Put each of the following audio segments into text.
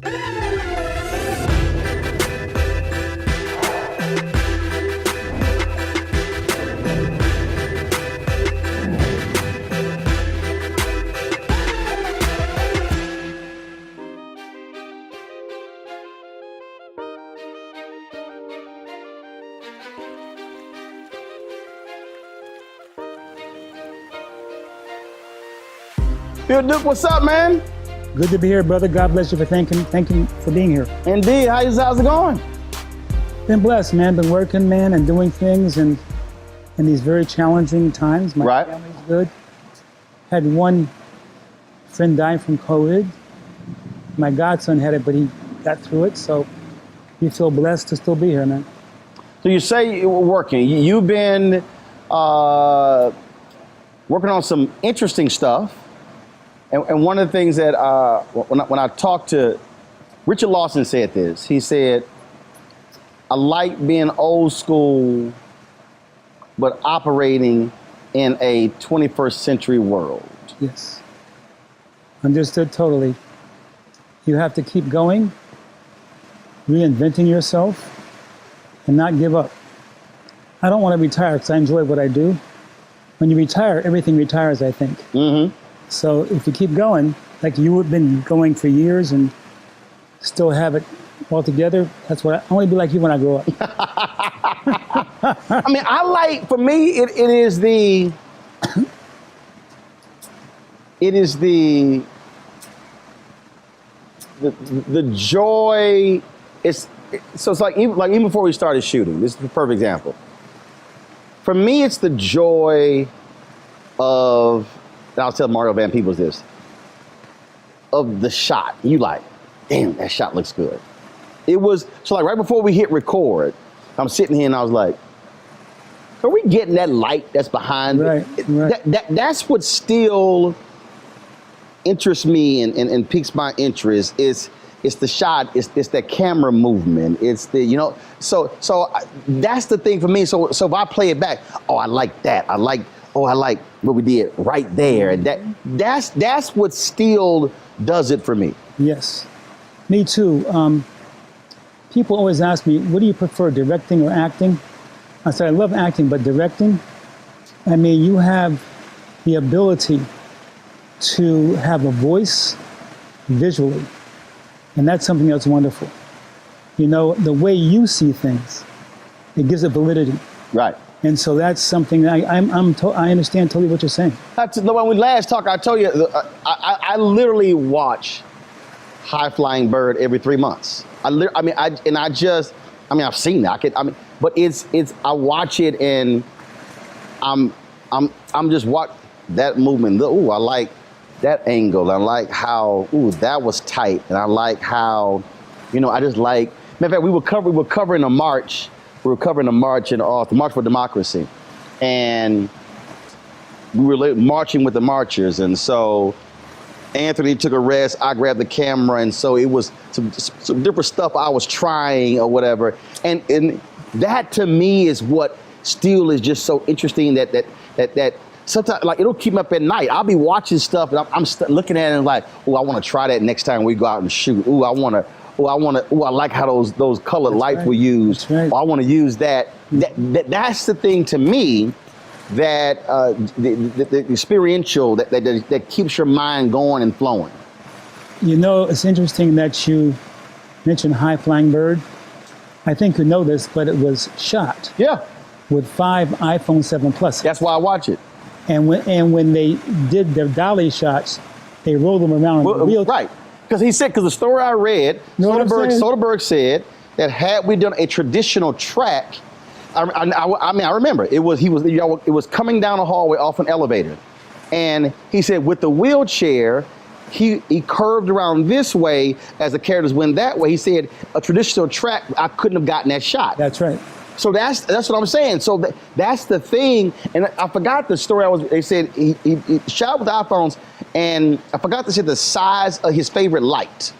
Bill Duke, what's up, man? Good to be here, brother. God bless you for thank you for being here. Indeed. How's it going? Been blessed, man. Been working, man, and doing things and in these very challenging times. My family's good. Had one friend die from COVID. My godson had it, but he got through it. So you feel blessed to still be here, man. So you say you were working. You've been working on some interesting stuff. And one of the things that when I talked to Richard Lawson said this, he said, I like being old school, but operating in a 21st century world. Yes. Understood totally. You have to keep going, reinventing yourself, and not give up. I don't want to retire because I enjoy what I do. When you retire, everything retires, I think. Mm-hmm. So if you keep going, like you have been going for years and still have it all together, that's what I want to be like you when I grow up. I mean, for me, it is the joy. It's like even before we started shooting, this is a perfect example. For me, it's the joy of, and I'll tell Mario Van Peebles this, of the shot. You like, damn, that shot looks good. It was, so like right before we hit record, I'm sitting here and I was like, are we getting that light that's behind right, it? Right. That's what still interests me and piques my interest. It's the shot, it's that camera movement. It's the, so that's the thing for me. So if I play it back, oh, I like that. I like what we did right there. And that's what still does it for me. Yes, me too. People always ask me, what do you prefer, directing or acting? I said, I love acting, but directing, I mean, you have the ability to have a voice visually. And that's something that's wonderful. The way you see things, it gives it validity. Right. And so that's something that I understand totally what you're saying. When we last talked, I told you, I literally watch High Flying Bird every 3 months. I've seen that. But I watch it and I'm just watch that movement. Ooh, I like that angle. I like how, that was tight. And I like how, I just like, matter of fact, we were covering a march. We were covering the March the March for Democracy. And we were marching with the marchers. And so Anthony took a rest, I grabbed the camera. And so it was some different stuff I was trying or whatever. And that to me is what still is just so interesting that sometimes, like, it'll keep me up at night. I'll be watching stuff and I'm looking at it and like, oh, I want to try that next time we go out and shoot. I like how those colored lights were used. Right. I want to use that. That's the thing to me that the experiential that keeps your mind going and flowing. It's interesting that you mentioned High Flying Bird. I think you know this, but it was shot. Yeah. With 5 iPhone 7 Plus. That's why I watch it. And when they did their dolly shots, they rolled them around in real. Right. Because the story I read, Soderbergh said that had we done a traditional track, I remember it was coming down a hallway off an elevator, and he said with the wheelchair, he curved around this way as the characters went that way. He said a traditional track, I couldn't have gotten that shot. That's right. So that's what I'm saying. So that's the thing. And I forgot the story. They said he shot with iPhones, and I forgot to say the size of his favorite light.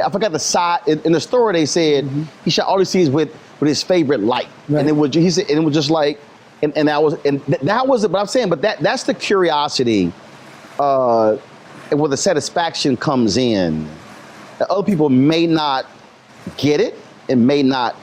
I forgot the size. In the story, they said he shot all he sees with his favorite light, right. And it was just like, and that was it. But I'm saying, but that's the curiosity, and where the satisfaction comes in. that other people may not get it and may not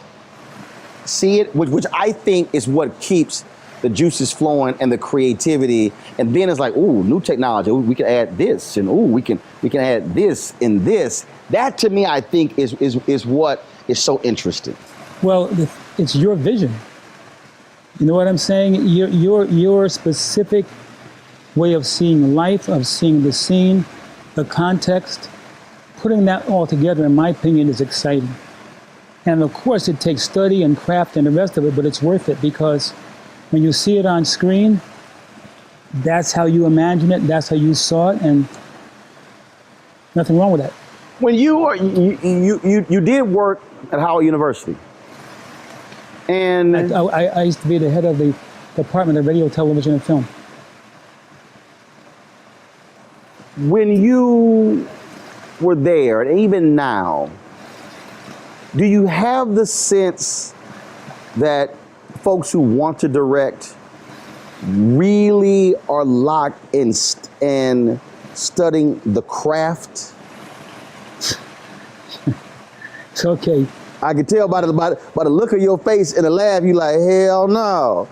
see it, which I think is what keeps the juices flowing and the creativity. And then it's like, ooh, new technology. Ooh, we can add this, and ooh, we can add this and this. That to me, I think is what is so interesting. Well, it's your vision. You know what I'm saying? Your specific way of seeing life, of seeing the scene, the context, putting that all together, in my opinion, is exciting. And of course, it takes study and craft and the rest of it, but it's worth it because when you see it on screen, that's how you imagine it, that's how you saw it, and nothing wrong with that. When you did work at Howard University, and I used to be the head of the Department of Radio, Television, and Film. when you were there, and even now, do you have the sense that folks who want to direct really are locked in studying the craft? It's okay. I can tell by the look of your face in the lab, you like, hell no.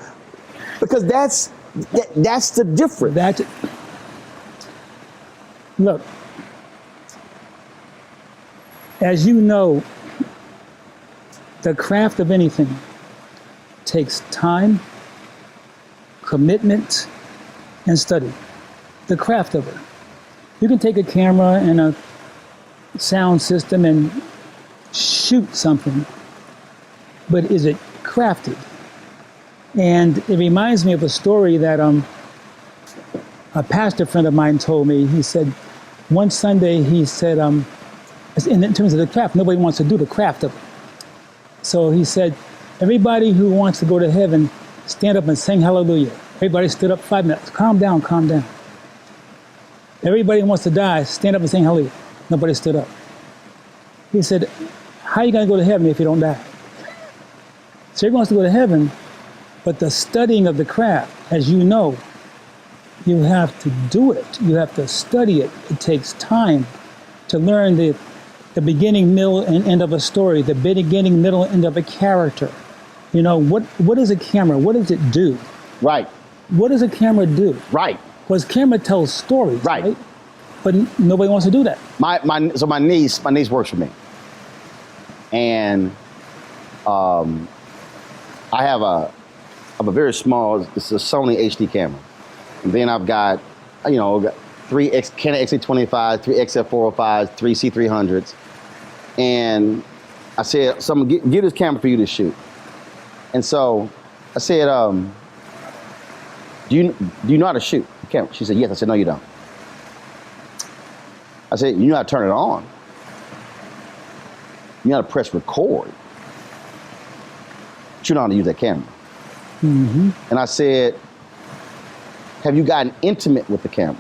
Because that's the difference. Look, as you know, the craft of anything takes time, commitment, and study. The craft of it. You can take a camera and a sound system and shoot something, but is it crafted? And it reminds me of a story that a pastor friend of mine told me. He said, one Sunday, he said, in terms of the craft, nobody wants to do the craft of it. So he said, everybody who wants to go to heaven, stand up and sing hallelujah. Everybody stood up 5 minutes. Calm down, calm down. Everybody who wants to die, stand up and sing hallelujah. Nobody stood up. He said, how are you going to go to heaven if you don't die? So everyone wants to go to heaven, but the studying of the craft, as you know, you have to do it. You have to study it. It takes time to learn the beginning, middle, and end of a story, the beginning, middle, and end of a character. You know, what is a camera? What does it do? Right. What does a camera do? Right. Because camera tells stories, right? But nobody wants to do that. So my niece works for me, and I have a very small, it's a Sony HD camera, and then I've got, three Canon XA25, three XF405s, three C300s, and I said, so I'm gonna get this camera for you to shoot. And so I said, do you know how to shoot the camera? She said, yes. I said, no, you don't. I said, you know how to turn it on. You know how to press record. But you know how to use that camera. Mm-hmm. And I said, have you gotten intimate with the camera?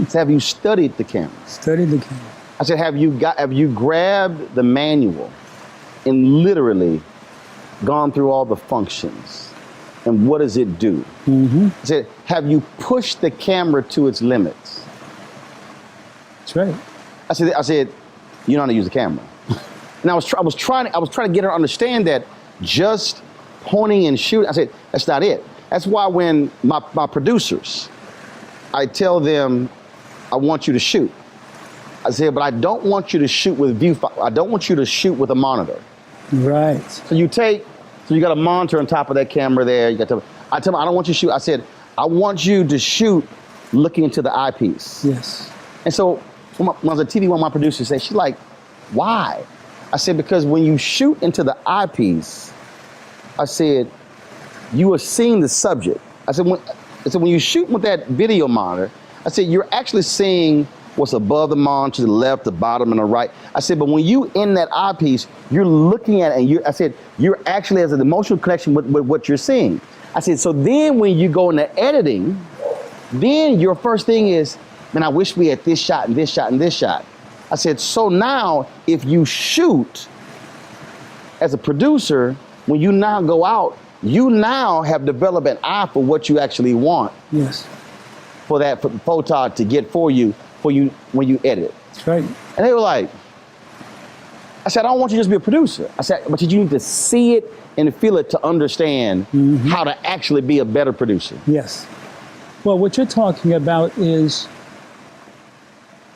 So have you studied the camera? Studied the camera. I said, have you grabbed the manual and literally gone through all the functions? And what does it do? Mm-hmm. I said, have you pushed the camera to its limits? That's right. I said, you know how to use the camera. And I was trying to get her to understand that just pointing and shooting. I said, that's not it. That's why when my producers, I tell them, I want you to shoot. I said, but I don't want you to shoot with I don't want you to shoot with a monitor. Right. So you got a monitor on top of that camera there. I tell them, I don't want you to shoot. I said, I want you to shoot looking into the eyepiece. Yes. And so when I was at TV, one of my producers said, she's like, why? I said, because when you shoot into the eyepiece, I said, you are seeing the subject. I said, when you shoot with that video monitor, I said, you're actually seeing what's above the monitor, to the left, the bottom, and the right. I said, but when you in that eyepiece, you're looking at it, and I said, you're actually has an emotional connection with what you're seeing. I said, so then when you go into editing, then your first thing is, man, I wish we had this shot and this shot and this shot. I said, so now if you shoot as a producer, when you now go out, you now have developed an eye for what you actually want. Yes. For that photog to get for you. for you when you edit. That's right. And they were like, I said, I don't want you to just be a producer. I said, but you need to see it and feel it to understand how to actually be a better producer. Yes. Well, what you're talking about is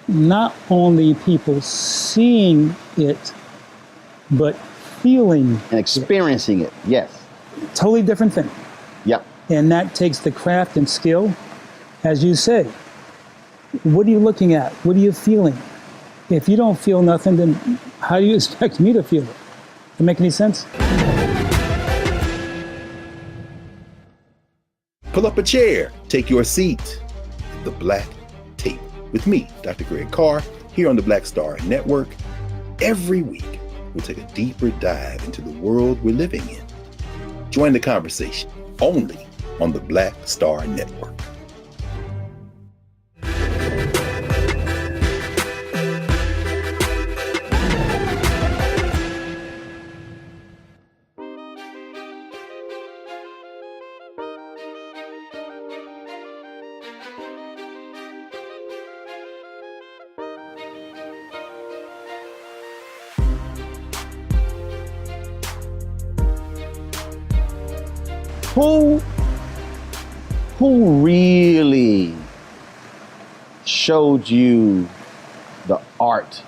not only people seeing it, but feeling And experiencing it. Yes. totally different thing. Yep. And that takes the craft and skill. As you say, what are you looking at? What are you feeling? If you don't feel nothing, then how do you expect me to feel it? Does that make any sense? Pull up a chair, take your seat. The Black Tape with me, Dr. Greg Carr, here on the Black Star Network. Every week, we'll take a deeper dive into the world we're living in. Join the conversation only on the Black Star Network. Who really showed you the art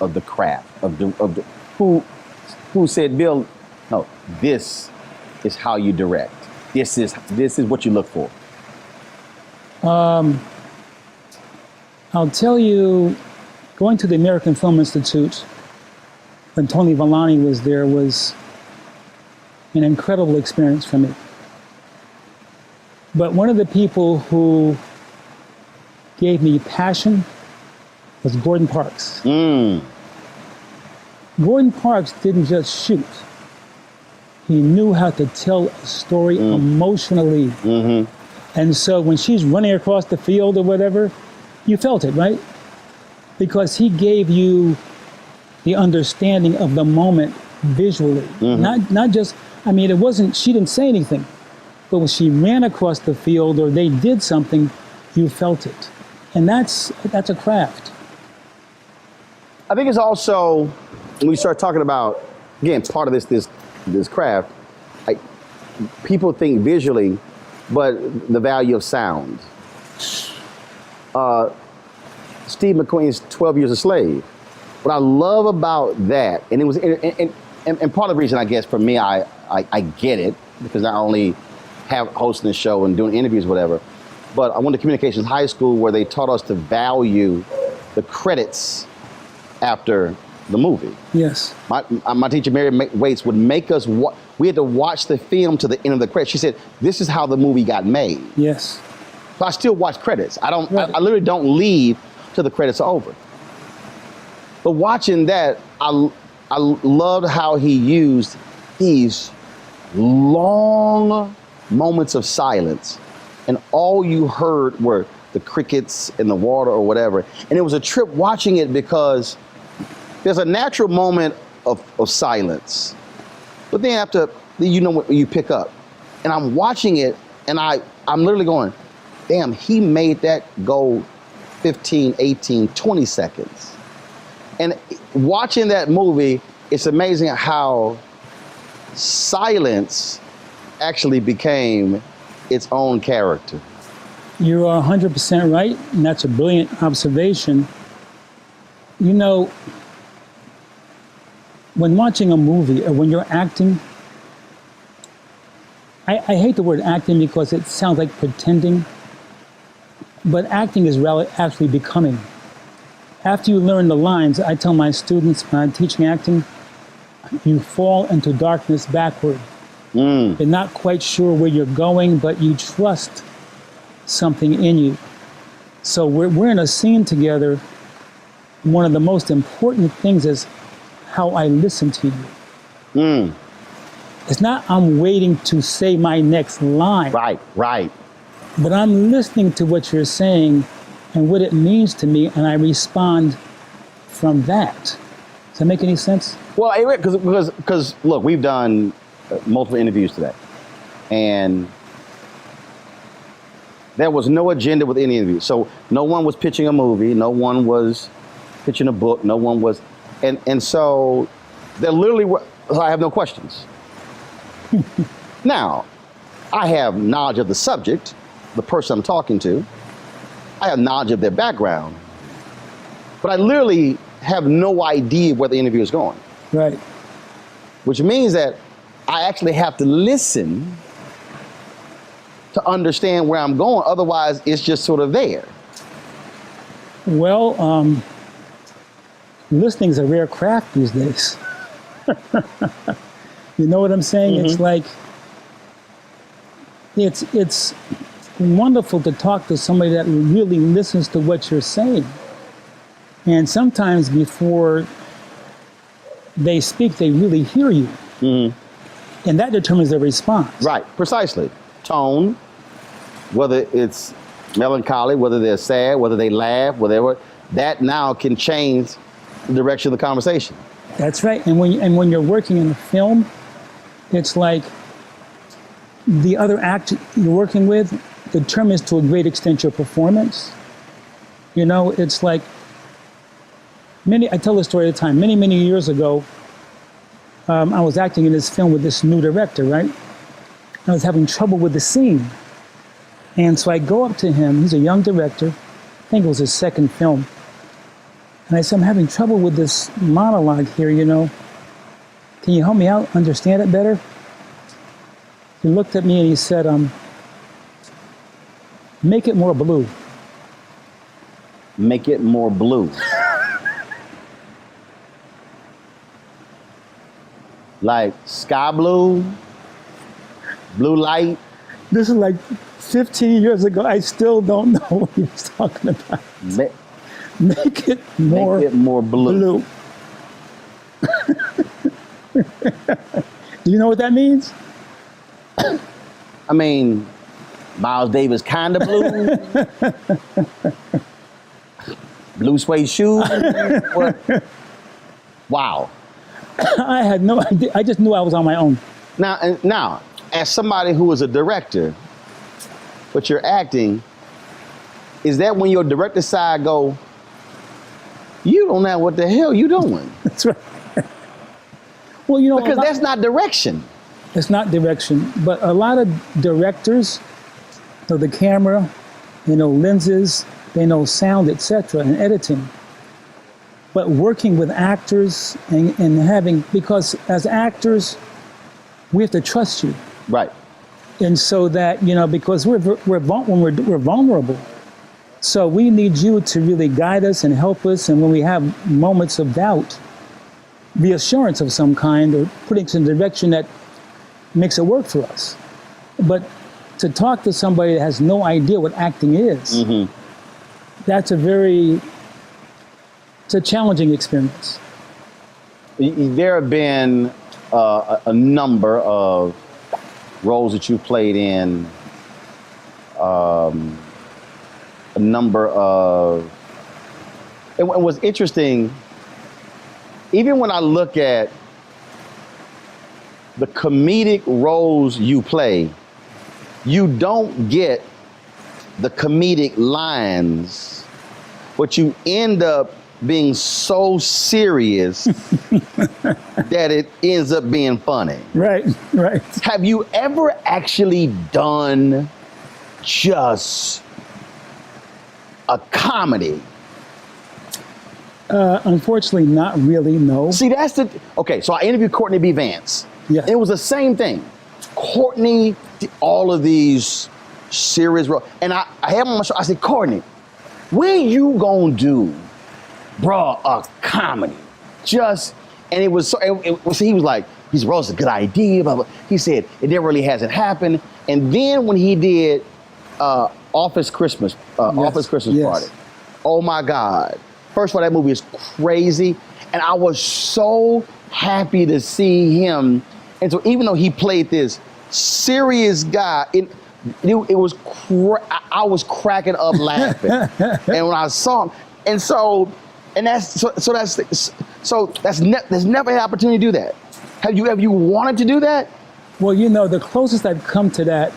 of the craft of the who said, Bill, no, this is how you direct. This is what you look for. I'll tell you, going to the American Film Institute when Tony Vellani was there was an incredible experience for me. But one of the people who gave me passion was Gordon Parks. Gordon Parks didn't just shoot. He knew how to tell a story emotionally. And so when she's running across the field or whatever, you felt it, right? Because he gave you the understanding of the moment visually. Not just, I mean, it wasn't, she didn't say anything. But when she ran across the field or they did something, you felt it. And that's a craft. I think it's also, when we start talking about, again, part of this craft, people think visually, but the value of sound. Steve McQueen's 12 Years a Slave. What I love about that, and it was, and part of the reason I guess for me, I get it, because not only have hosting the show and doing interviews, whatever. But I went to communications high school where they taught us to value the credits after the movie. Yes. My teacher, Mary Waits, would make us, we had to watch the film to the end of the credits. She said, this is how the movie got made. Yes. So I still watch credits. I literally don't leave till the credits are over. But watching that, I loved how he used these long moments of silence, and all you heard were the crickets in the water or whatever. And it was a trip watching it because there's a natural moment of silence, but then after, you know what you pick up. And I'm watching it, and I'm literally going, damn, he made that go 15, 18, 20 seconds. And watching that movie, it's amazing how silence actually became its own character. You are 100% right, and that's a brilliant observation. You know, when watching a movie or when you're acting, I hate the word acting because it sounds like pretending, but acting is actually becoming. After you learn the lines, I tell my students when I'm teaching acting, you fall into darkness backward. You're not quite sure where you're going, but you trust something in you. So we're in a scene together. One of the most important things is how I listen to you. It's not I'm waiting to say my next line. Right. But I'm listening to what you're saying and what it means to me, and I respond from that. Does that make any sense? Well, because look, we've done multiple interviews today, and There was no agenda with any interview. So no one was pitching a movie. No one was pitching a book. No one was, and so there literally were, I have no questions. Now, I have knowledge of the subject, the person I'm talking to. I have knowledge of their background, but I literally have no idea where the interview is going. Right. Which means that I actually have to listen to understand where I'm going. Otherwise, it's just sort of there. Well, listening is a rare craft these days. You know what I'm saying? It's like, it's wonderful to talk to somebody that really listens to what you're saying. And sometimes before they speak, they really hear you. And that determines their response. Right, precisely. Tone, whether it's melancholy, whether they're sad, whether they laugh, whatever, that now can change the direction of the conversation. That's right. And when you're working in a film, it's like the other actor you're working with determines to a great extent your performance. You know, it's like I tell this story at a time. Many years ago, I was acting in this film with this new director, right? I was having trouble with the scene. And so I go up to him. He's a young director. I think it was his second film. And I said, I'm having trouble with this monologue here, you know. Can you help me out, understand it better? He looked at me and he said, make it more blue. Make it more blue. Like sky blue, blue light. This is like 15 years ago. I still don't know what he was talking about. Make it more blue. Do you know what that means? I mean, Miles Davis kind of blue. Blue suede shoes. What? Wow. I had no idea. I just knew I was on my own. Now, as somebody who is a director, but you're acting, is that when your director side go, you don't know what the hell you doing? That's right. Well, you know, because that's not direction. It's not direction, but a lot of directors know the camera, they know lenses, they know sound, etc., and editing. But working with actors and having, because as actors, we have to trust you. Right. And so that, you know, because we're vulnerable. So we need you to really guide us and help us. And when we have moments of doubt, reassurance of some kind, or putting us in a direction that makes it work for us. But to talk to somebody that has no idea what acting is, that's it's a challenging experience. There have been a number of roles that you played in, a number of, and what's interesting, even when I look at the comedic roles you play, you don't get the comedic lines, but you end up being so serious that it ends up being funny. Right. Have you ever actually done just a comedy? Unfortunately, not really, no. See, okay, so I interviewed Courtney B. Vance. Yeah. It was the same thing. Courtney did all of these serious roles. And I had him on my show, I said, Courtney, when you gonna do, bruh, a comedy? And it was, he was like, he's a good idea, blah, blah. He said, it never really hasn't happened. And then when he did Office Christmas Party, oh my God. First of all, that movie is crazy. And I was so happy to see him. And so even though he played this serious guy, I was cracking up laughing. And when I saw him, there's never an opportunity to do that. Have you wanted to do that? Well, you know, the closest I've come to that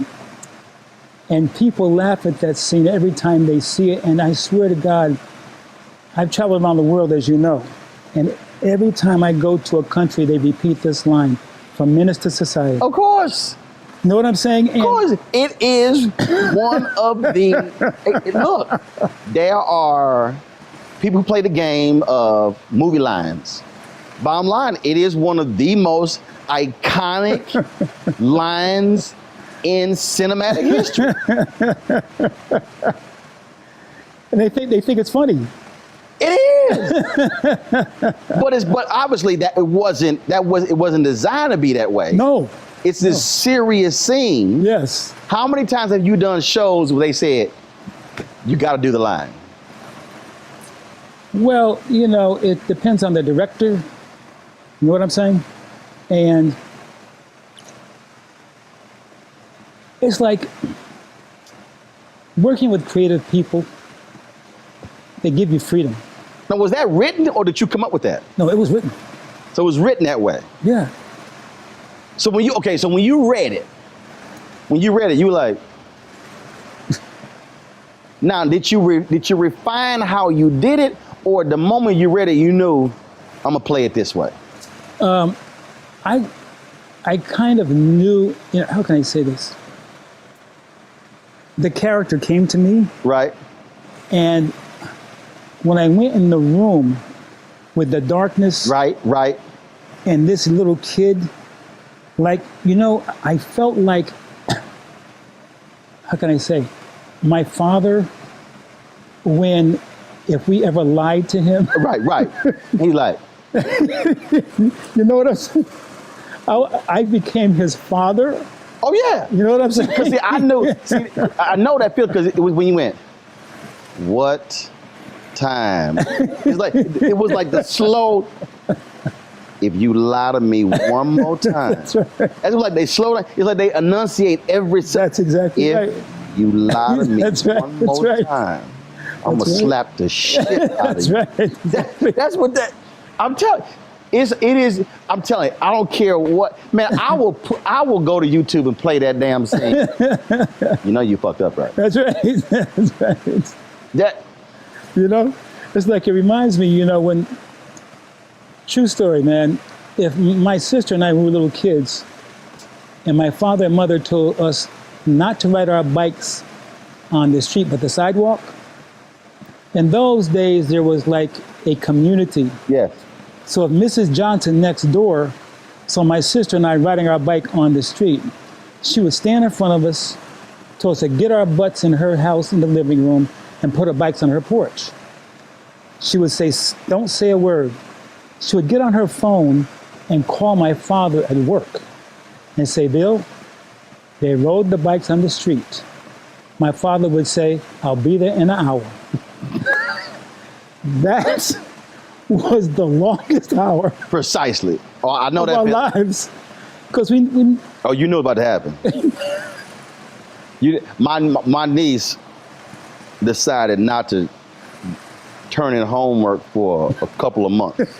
And people laugh at that scene every time they see it. And I swear to God, I've traveled around the world, as you know. And every time I go to a country, they repeat this line, from menace to society. Of course. You know what I'm saying? Of course. It is one of the, look, there are people who play the game of movie lines. Bottom line, it is one of the most iconic lines in cinematic history. And they think it's funny. It is. but obviously it wasn't designed to be that way. No. It's this serious scene. Yes. How many times have you done shows where they said, you got to do the line? Well, it depends on the director. You know what I'm saying? And it's like working with creative people, they give you freedom. Now, was that written or did you come up with that? No, it was written. So it was written that way. Yeah. So when you read it, you were like, now did you refine how you did it, or the moment you read it, you knew I'm gonna play it this way? I kind of knew, how can I say this? The character came to me, Right. and when I went in the room with the darkness, Right. and this little kid, I felt like, how can I say, my father, if we ever lied to him. Right. He's like, You know what I'm saying? I became his father. oh yeah. You know what I'm saying? Because I know that feel, because it was when you went, what time? It was like the slow, if you lie to me one more time. That's right. That's like they slow down. It's like they enunciate every That's exactly right. If you lie to me That's right. one That's more right. time, I'm going to slap the shit out of That's you. right. Exactly. That's what that, I'm telling you, I'm telling you, I don't care what, man, I will go to YouTube and play that damn scene. You know you fucked up, right? That's right. That's right. That, It's like, it reminds me, when, true story, man, if my sister and I were little kids, and my father and mother told us not to ride our bikes on the street, but the sidewalk, in those days, there was like a community. yes. So if Mrs. Johnson next door saw my sister and I riding our bike on the street, she would stand in front of us, told us to get our butts in her house in the living room and put our bikes on her porch. She would say, don't say a word. She would get on her phone and call my father at work and say, Bill, they rode the bikes on the street. My father would say, I'll be there in an hour. That was the longest hour Precisely. Oh, I know of that. our lives. Because we Oh, you knew about to happen. My niece decided not to turn in homework for a couple of months.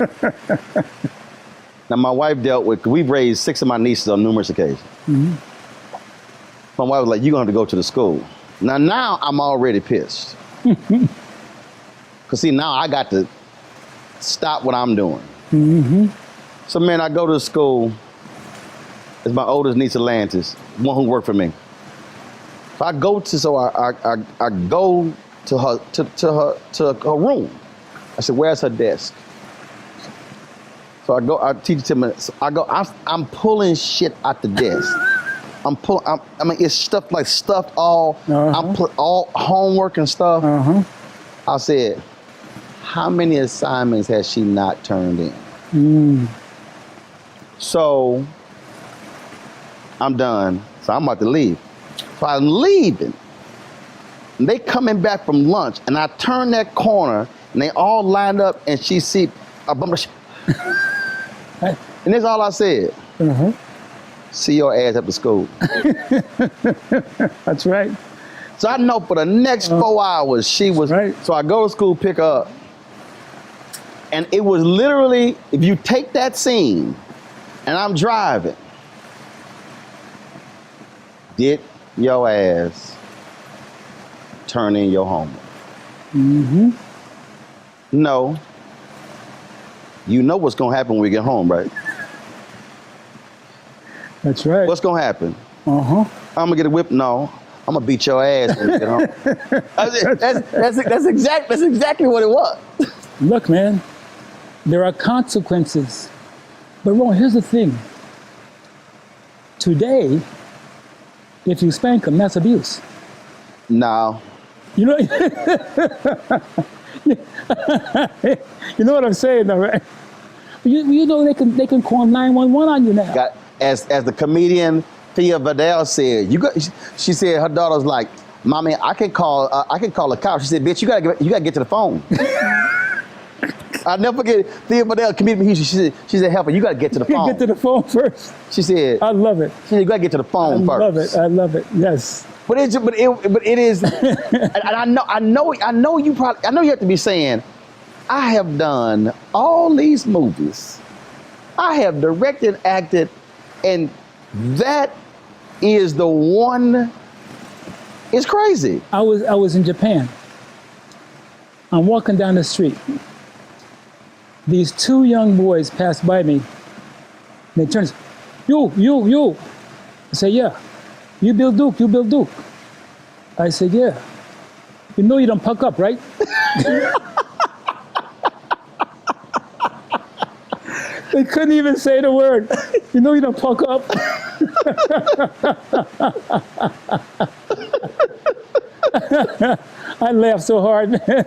Now, my wife we've raised 6 of my nieces on numerous occasions. Mm-hmm. My wife was like, you're going to have to go to the school. Now I'm already pissed. Because see, now I got to stop what I'm doing. Mm-hmm. So, man, I go to the school. It's my oldest niece, Atlantis, one who worked for me. So I go to her room. I said, where's her desk? So I teach it to me. So I'm pulling shit out the desk. It's stuffed all, all homework and stuff. Uh-huh. I said, how many assignments has she not turned in? So I'm done. So I'm about to leave. So I'm leaving. And they coming back from lunch, and I turn that corner, and they all lined up, and she see a bump of shit. And that's all I said. Uh-huh. See your ass up to school. That's right. So I know for the next 4 hours, she was, right. So I go to school, pick her up. And it was literally, if you take that scene, and I'm driving, get your ass turn in your homework. Mm-hmm. No. You know what's going to happen when we get home, right? That's right. What's going to happen? Uh-huh. I'm going to get a whip? No. I'm going to beat your ass when you get home. That's exactly what it was. Look, man, there are consequences. But Roland, here's the thing. Today, if you spank them, that's abuse. No. You know, you know what I'm saying, though, right? You know they can call 911 on you now. As the comedian Thea Vidal said, she said her daughter's like, "Mommy, I can call a cop." She said, "Bitch, you gotta get to the phone." I'll never forget Thea Vidal, comedian in Houston. She said, "Help her, you gotta get to the phone." Get to the phone first. She said, I love it. She said, "You gotta get to the phone first." I love it. Yes. But it is, and I know you have to be saying, I have done all these movies. I have directed, acted, and that is the one. It's crazy. I was in Japan. I'm walking down the street. These two young boys passed by me. They turn and say, you. I say, yeah. You Bill Duke. I said, yeah. You know you don't puck up, right? They couldn't even say the word. You know you don't puck up. I laughed so hard, man.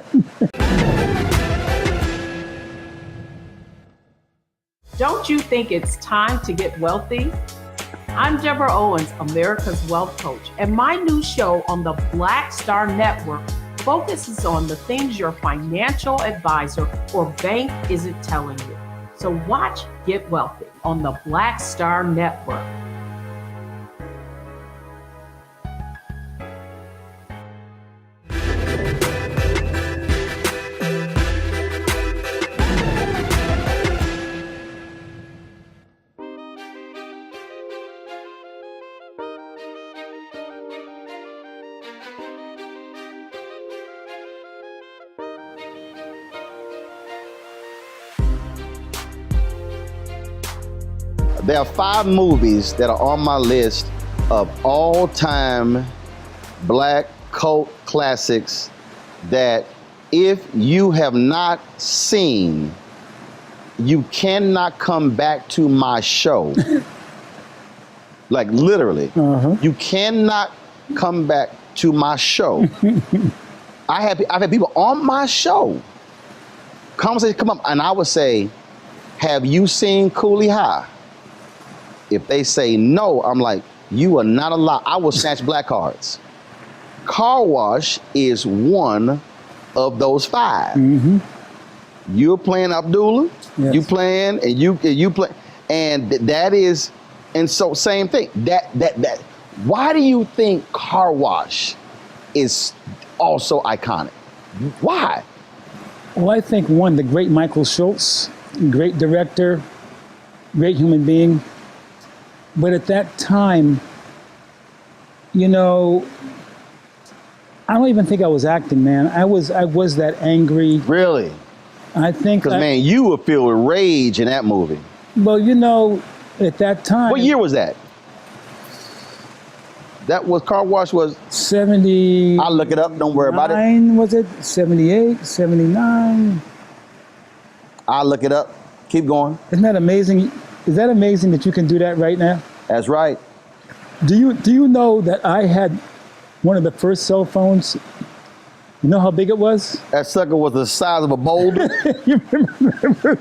Don't you think it's time to get wealthy? I'm Deborah Owens, America's Wealth Coach, and my new show on the Black Star Network focuses on the things your financial advisor or bank isn't telling you. So watch Get Wealthy on the Black Star Network. There are 5 movies that are on my list of all-time black cult classics that if you have not seen, you cannot come back to my show. Like literally. You cannot come back to my show. I've had people on my show, conversation come up, and I would say, have you seen Cooley High? If they say no, I'm like, you are not allowed. I will snatch black cards. Car Wash is one of those 5. You're playing Abdullah. Yes. You playing, and you play, and that is, and so same thing. That. Why do you think Car Wash is also iconic? Why? Well, I think one, the great Michael Schultz, great director, great human being. But at that time, you know, I don't even think I was acting, man. I was that angry. Really? I think Because, man, you would feel rage in that movie. Well, you know, at that time. What year was that? That was, Car Wash was? 70. I'll look it up, don't worry about it. Was it? 78, 79? I'll look it up. Keep going. Isn't that amazing? Is that amazing that you can do that right now? That's right. Do you know that I had one of the first cell phones? You know how big it was? That sucker was the size of a boulder. You remember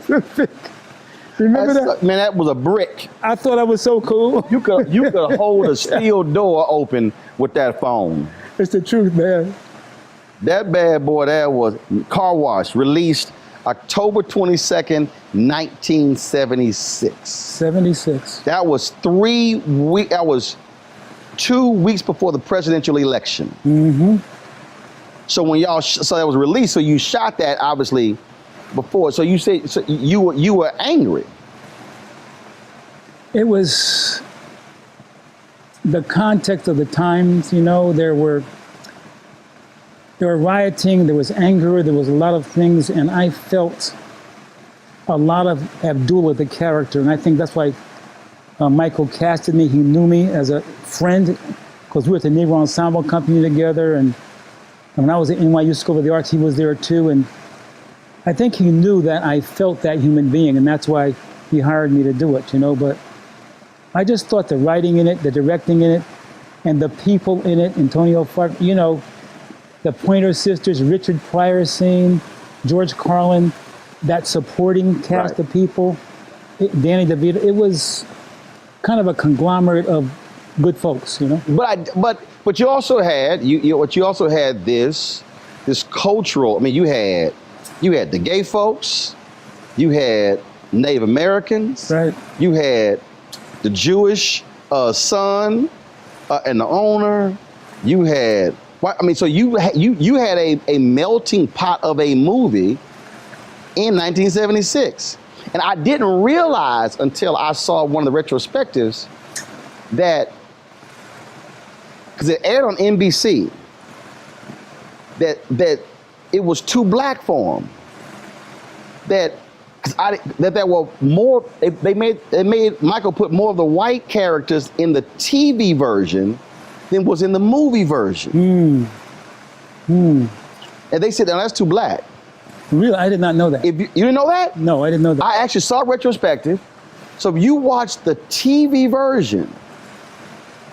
that? Man, that was a brick. I thought I was so cool. You could hold a steel door open with that phone. It's the truth, man. That bad boy there was Car Wash, released October 22nd, 1976. 76. That was 3 weeks. That was 2 weeks before the presidential election. So when so that was released. So you shot that obviously before. So you said you were angry. It was the context of the times. You know, there were there were rioting, there was anger, there was a lot of things, and I felt a lot of Abdullah, the character, and I think that's why Michael casted me. He knew me as a friend, because we were at the Negro Ensemble Company together, and when I was at NYU School of the Arts, he was there too, and I think he knew that I felt that human being, and that's why he hired me to do it, but I just thought the writing in it, the directing in it, and the people in it, Antonio Fark, the Pointer Sisters, Richard Pryor scene, George Carlin, that supporting cast of people, Danny DeVito, it was kind of a conglomerate of good folks, But you also had you also had this cultural. I mean, you had the gay folks, you had Native Americans, right? You had the Jewish son and the owner. You had so you had a melting pot of a movie in 1976, and I didn't realize until I saw one of the retrospectives that, because it aired on NBC, that it was too black for them. That there were more. They made Michael put more of the white characters in the TV version than was in the movie version. And they said, "No, that's too black." Really, I did not know that. You didn't know that? No, I didn't know that. I actually saw retrospective. So if you watch the TV version,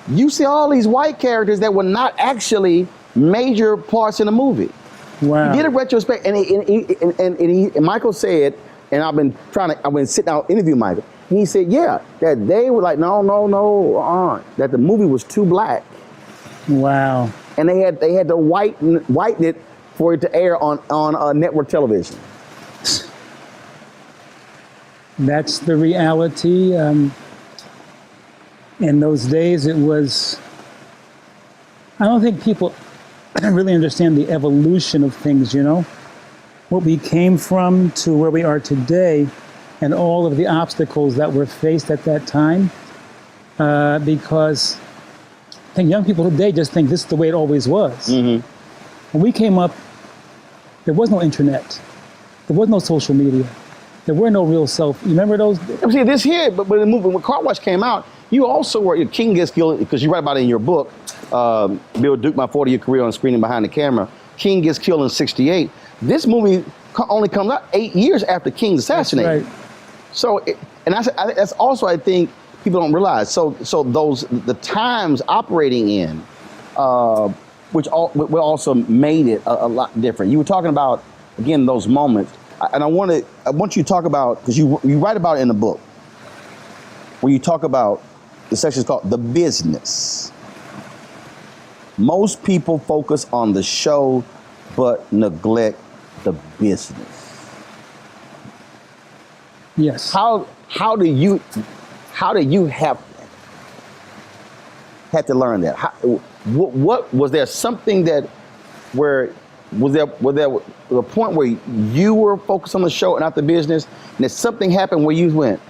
you see all these white characters that were not actually major parts in the movie. Wow. He did a retrospect, and Michael said, and I've been sitting down interviewing Michael. And he said, yeah, that they were like, no, that the movie was too black. Wow. And they had to whiten it for it to air on network television. That's the reality. In those days, it was. I don't think people really understand the evolution of things, what we came from to where we are today, and all of the obstacles that were faced at that time. Because I think young people today just think this is the way it always was. Mm-hmm. When we came up, there was no internet. There was no social media. There were no real self. You remember those? See, this here, but when the movie, when Car Wash came out, you also were, King Gets Killed, because you write about it in your book, Bill Duke, My 40-Year Career on Screen and Behind the Camera. King gets killed in ’68. This movie only comes out 8 years after King's assassinated. That's right. So, that's also, I think, people don't realize. So the times operating in, which also made it a lot different. You were talking about, again, those moments, and I want you to talk about, because you write about it in the book, where you talk about, the section is called The Business. Most people focus on the show, but neglect the business. Yes. How do you have to learn that? What was there something was there a point where you were focused on the show and not the business, and if something happened where you went,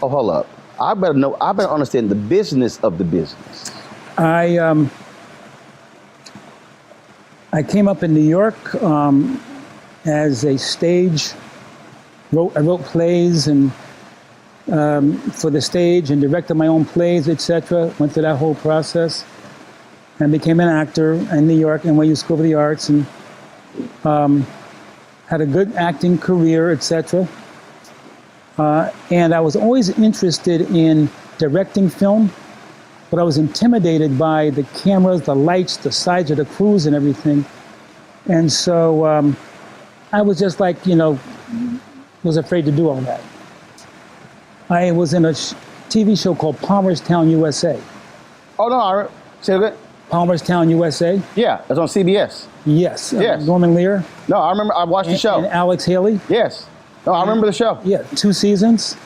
oh, hold up, I better understand the business of the business. I came up in New York as a stage. I wrote plays and for the stage and directed my own plays, etc. Went through that whole process and became an actor in New York, NYU School of the Arts, and had a good acting career, etc. And I was always interested in directing film, but I was intimidated by the cameras, the lights, the size of the crews and everything. And so I was just like, was afraid to do all that. I was in a TV show called Palmerstown, USA. Oh, no, say that. Palmerstown, USA? Yeah, it's on CBS. Yes. Yes. Norman Lear. No, I remember, I watched the show. And Alex Haley. Yes. No, I remember the show. Yeah, 2 seasons.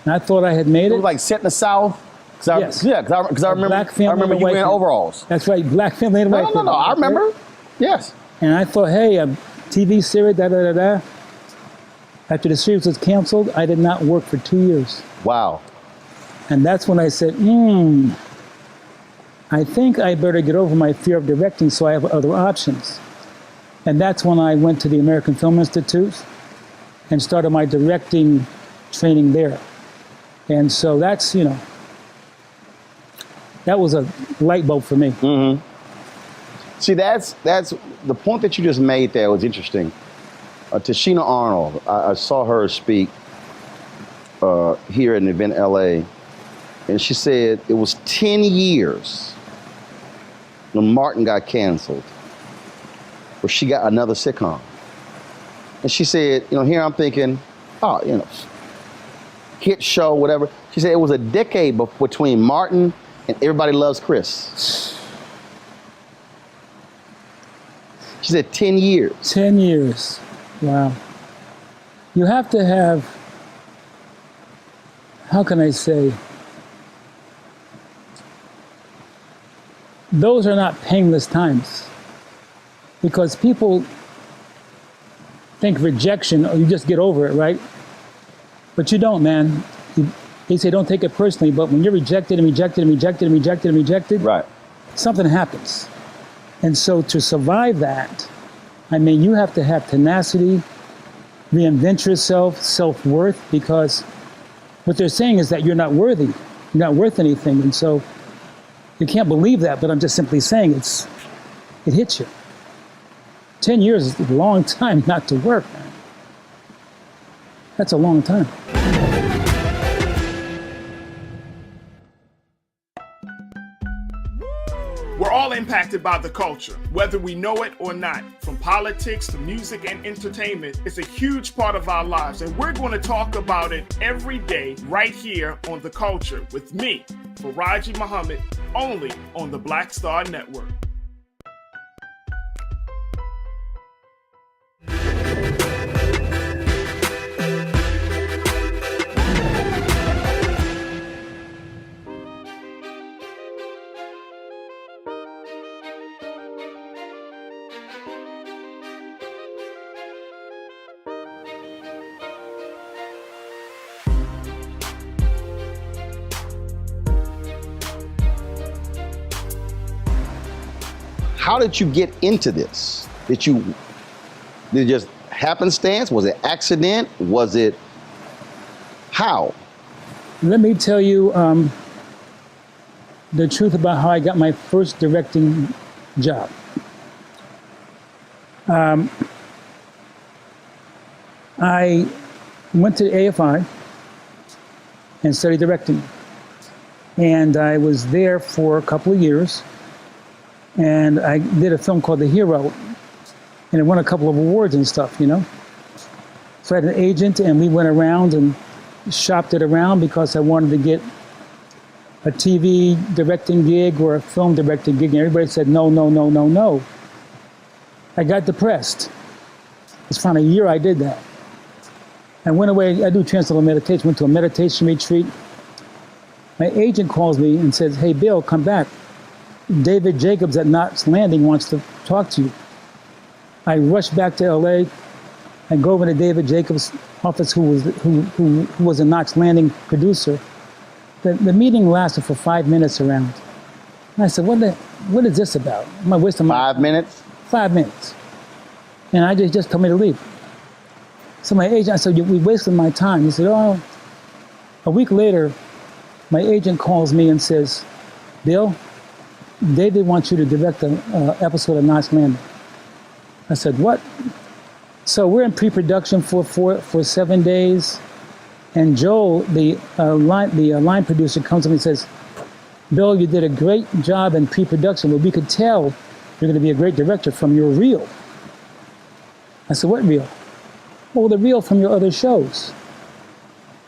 And I thought I had made it. It was like set in the South. Yes. Yeah, because I remember you in overalls. That's right, black family and white family. No, I remember. Yes. And I thought, hey, a TV series, da-da-da-da. After the series was canceled, I did not work for 2 years. Wow. And that's when I said, I think I better get over my fear of directing so I have other options. And that's when I went to the American Film Institute and started my directing training there. And so that's, that was a light bulb for me. See, that's the point that you just made there was interesting. Tashina Arnold, I saw her speak here at an event in LA, and she said it was 10 years when Martin got canceled, where she got another sitcom. And she said, here I'm thinking, hit show, whatever. She said it was a decade between Martin and Everybody Loves Chris. She said 10 years. 10 years. Wow. You have to have, how can I say, those are not painless times, because people think rejection, or you just get over it, right? But you don't, man. They say don't take it personally, but when you're rejected and rejected and rejected and rejected and rejected, Right. something happens. And so to survive that, you have to have tenacity, reinvent yourself, self-worth, because what they're saying is that you're not worthy, you're not worth anything. And so you can't believe that, but I'm just simply saying it hits you. 10 years is a long time not to work, man. That's a long time. We're all impacted by the culture, whether we know it or not. From politics to music and entertainment, it's a huge part of our lives, and we're going to talk about it every day right here on The Culture with me, Faraji Muhammad, only on the Black Star Network. How did you get into this? Did it just happenstance? Was it accident? Was it how? Let me tell you the truth about how I got my first directing job. I went to the AFI and studied directing. And I was there for a couple of years. And I did a film called The Hero. And it won a couple of awards and stuff, So I had an agent, and we went around and shopped it around because I wanted to get a TV directing gig or a film directing gig. And everybody said, no, no, no, no, no. I got depressed. It's finally a year I did that. I went away, I do transcendental meditation, went to a meditation retreat. My agent calls me and says, hey, Bill, come back. David Jacobs at Knots Landing wants to talk to you. I rush back to LA. I go over to David Jacobs' office, who was a Knots Landing producer. The meeting lasted for 5 minutes around. And I said, what is this about? Am I wasting my 5 minutes? 5 minutes. And I just told me to leave. So my agent, I said, we wasted my time. He said, oh. A week later, my agent calls me and says, Bill, David wants you to direct an episode of Knots Landing. I said, what? So we're in pre-production for 7 days. And Joel, the line producer, comes to me and says, Bill, you did a great job in pre-production, but we could tell you're going to be a great director from your reel. I said, what reel? Well, the reel from your other shows.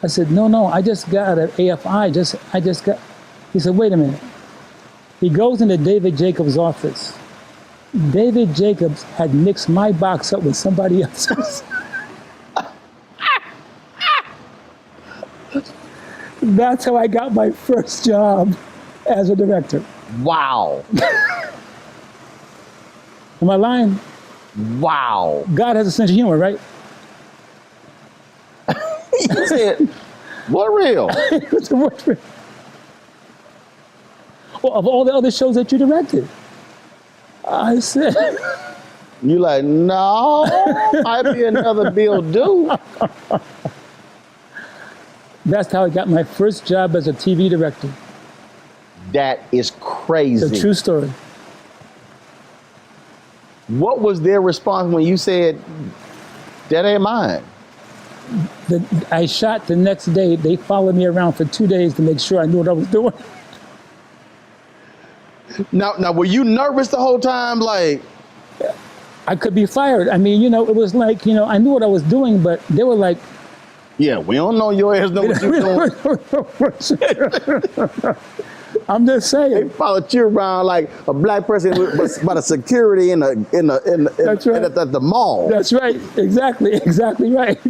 I said, no, I just got out of AFI. I just got. He said, wait a minute. He goes into David Jacobs' office. David Jacobs had mixed my box up with somebody else's. That's how I got my first job as a director. Wow. Am I lying? Wow. God has a sense of humor, right? He said, what reel? It's the worst reel. Well, of all the other shows that you directed, I said, You like, no, might be another bill due. That's how I got my first job as a TV director. That is crazy. It's a true story. What was their response when you said, that ain't mine? I shot the next day. They followed me around for 2 days to make sure I knew what I was doing. Now, were you nervous the whole time? Like, I could be fired. I mean, it was like, I knew what I was doing, but they were like, yeah, we don't know your ass know what you're doing. I'm just saying. They followed you around like a black person by the security at the mall. That's right. Exactly right.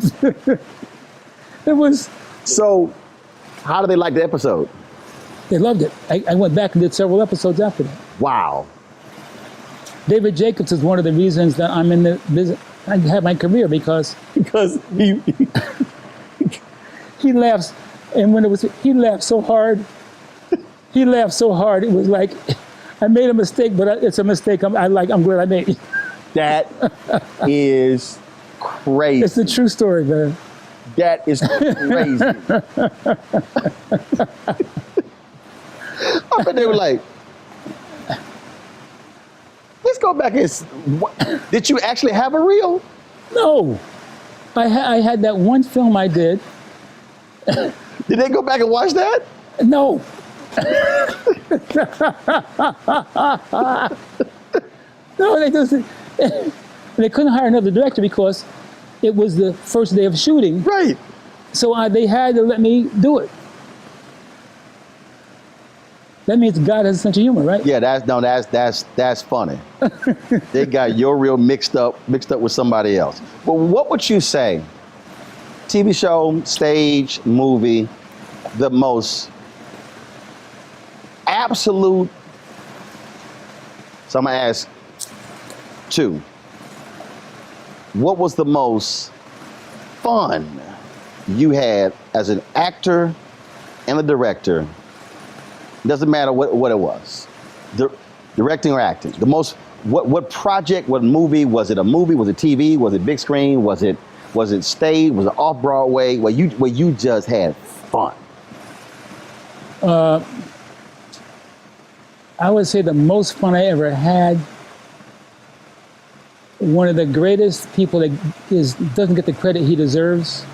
It was. So, how did they like the episode? They loved it. I went back and did several episodes after that. Wow. David Jacobs is one of the reasons that I'm in the business. I have my career because he laughs, and he laughed so hard. He laughed so hard. It was like I made a mistake, but it's a mistake. I'm glad I made it. That is crazy. It's a true story, man. That is crazy. I bet they were like, let's go back and did you actually have a reel? No. I had that one film I did. Did they go back and watch that? No. No, they couldn't hire another director because it was the first day of shooting. Right. So they had to let me do it. That means God has a sense of humor, right? Yeah, that's funny. They got your reel mixed up with somebody else. But what would you say? TV show, stage, movie, the most absolute. So I'm gonna ask two. What was the most fun you had as an actor and a director? Doesn't matter what it was, directing or acting. The most, what project, what movie? Was it a movie? Was it TV? Was it big screen? Was it stage? Was it off Broadway? Where you just had fun? I would say the most fun I ever had. One of the greatest people that doesn't get the credit he deserves.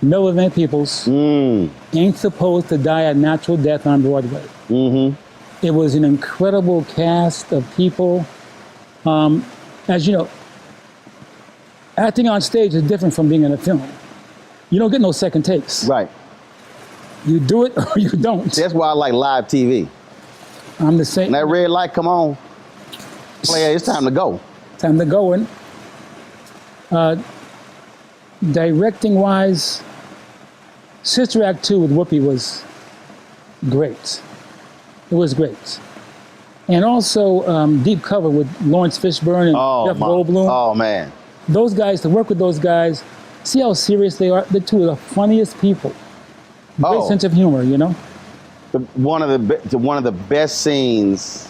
Noah Van Peebles ain't supposed to die a natural death on Broadway. Mm-hmm. It was an incredible cast of people. As you know, acting on stage is different from being in a film. You don't get no second takes. Right. You do it or you don't. That's why I like live TV. I'm the same. And that red light, come on. Player, it's time to go. Time to go. And directing wise, Sister Act 2 with Whoopi was great. It was great. And also Deep Cover with Lawrence Fishburne and Jeff Goldblum. Oh, man. Those guys, to work with those guys, see how serious they are? They're two of the funniest people. Great sense of humor, One of the best scenes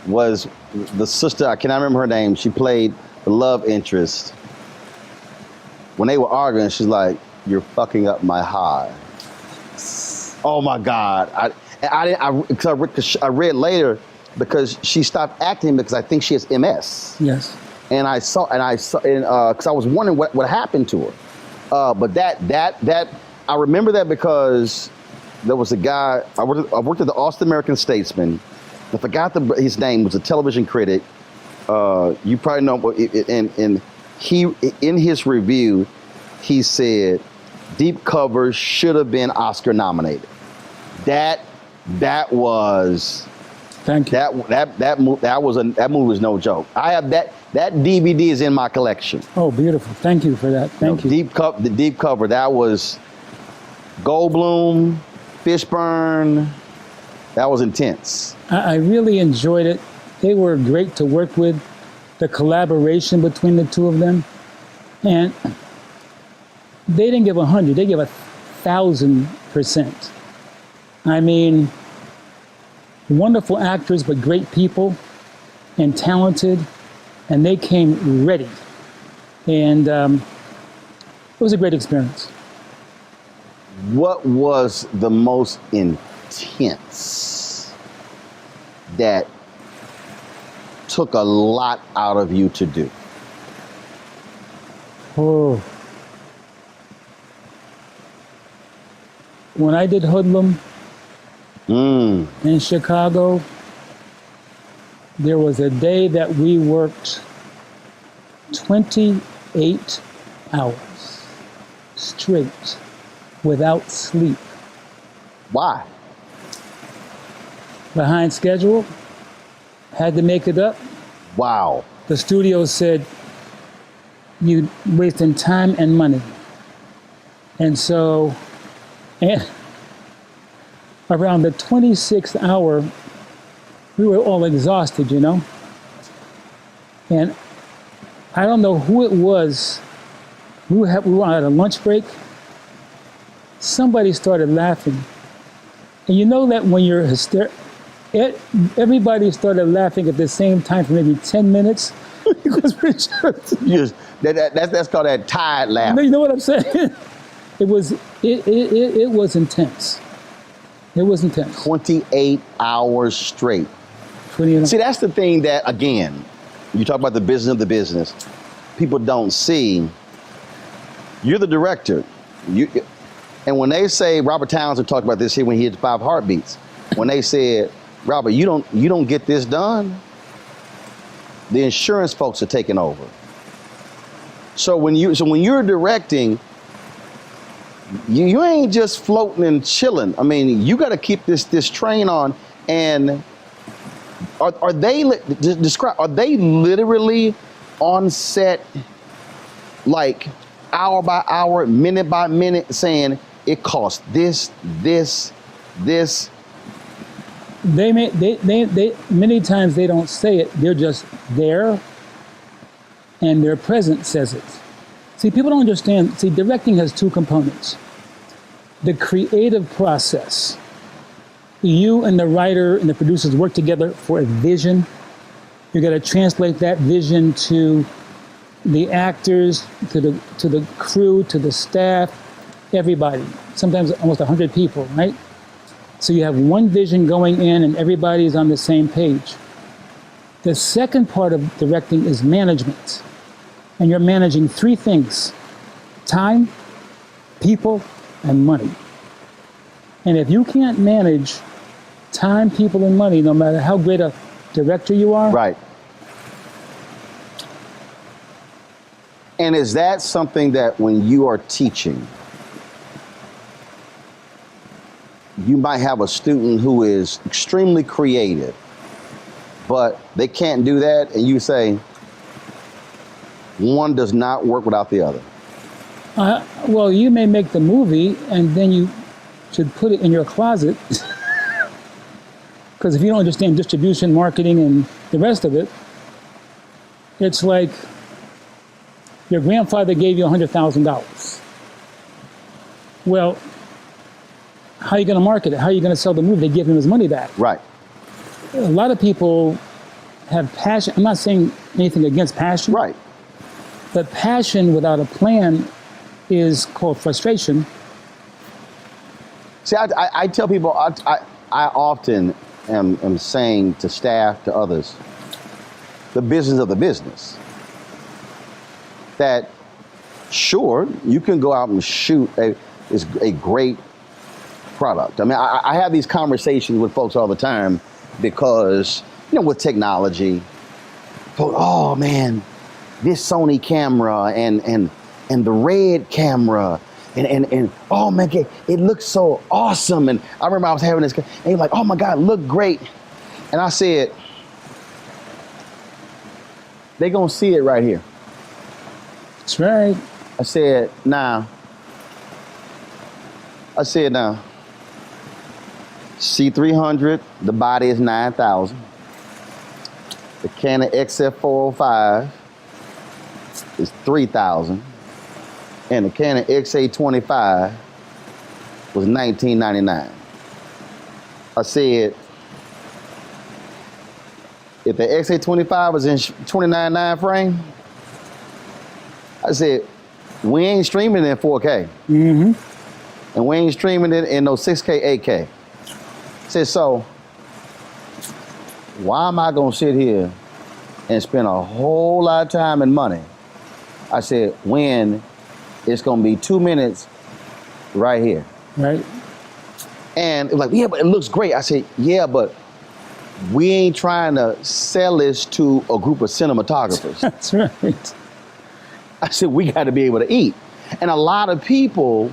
was the sister, I cannot remember her name. She played the love interest. When they were arguing, she's like, "You're fucking up my high." Oh my God! I read later because she stopped acting because I think she has MS. Yes. And I saw because I was wondering what happened to her. But that I remember that because there was a guy I worked at the Austin American Statesman. I forgot his name. Was a television critic. You probably know. And he in his review, he said Deep Cover should have been Oscar nominated. That was. Thank you. That movie was no joke. I have that DVD is in my collection. Oh, beautiful. Thank you for that. Thank you. The Deep Cover, that was Goldblum, Fishburne. That was intense. I really enjoyed it. They were great to work with. The collaboration between the two of them. And they didn't give 100, they gave 1,000%. I mean, wonderful actors, but great people and talented. and they came ready. And it was a great experience. What was the most intense that took a lot out of you to do? Oh. When I did Hoodlum in Chicago, there was a day that we worked 28 hours straight without sleep. Why? Behind schedule, had to make it up. Wow. The studio said, "You wasting time and money." And so, and around the 26th hour, we were all exhausted, you know? And I don't know who it was. We were on a lunch break. Somebody started laughing. And you know that when you're everybody started laughing at the same time for maybe 10 minutes because we're just... That's called that tired laugh. You know what I'm saying? It was intense. It was intense. 28 hours straight. 28. See, that's the thing that, again, you talk about the business of the business. People don't see. You're the director. And when they say, Robert Townsend talked about this here when he hit 5 Heartbeats. When they said, Robert, you don't get this done, the insurance folks are taking over. So when you're directing, you ain't just floating and chilling. I mean, you got to keep this train on. And are they literally on set, like hour by hour, minute by minute, saying it costs this? They many times they don't say it. They're just there, and their presence says it. See, people don't understand. See, directing has 2 components. The creative process. You and the writer and the producers work together for a vision. You got to translate that vision to the actors, to the crew, to the staff, everybody. Sometimes almost 100 people, right? So you have one vision going in and everybody's on the same page. The second part of directing is management. And you're managing 3 things: time, people, and money. And if you can't manage time, people, and money, no matter how great a director you are. Right. And is that something that when you are teaching, you might have a student who is extremely creative, but they can't do that, and you say, one does not work without the other? Well, you may make the movie, and then you should put it in your closet. Because if you don't understand distribution, marketing, and the rest of it, it's like your grandfather gave you $100,000. Well, how are you going to market it? How are you going to sell the movie? They give him his money back. Right. A lot of people have passion. I'm not saying anything against passion. Right. But passion without a plan is called frustration. See, I tell people, I often am saying to staff, to others, the business of the business. That, sure, you can go out and shoot a great product. I mean, I have these conversations with folks all the time because, with technology, folks, oh man, this Sony camera and the red camera and oh man, it looks so awesome. And I remember I was having this, and you're like, oh my God, look great. And I said, they gonna see it right here. That's right. I said, nah. C300, the body is 9,000. The Canon XF405 is 3,000. And the Canon XA25 was $19.99. I said, if the XA25 was in 29.9 frame, I said, we ain't streaming in 4K. And we ain't streaming it in no 6K, 8K. I said, so why am I gonna sit here and spend a whole lot of time and money? I said, when it's gonna be 2 minutes right here. Right. And it was like, yeah, but it looks great. I said, yeah, but we ain't trying to sell this to a group of cinematographers. That's right. I said, we got to be able to eat. And a lot of people,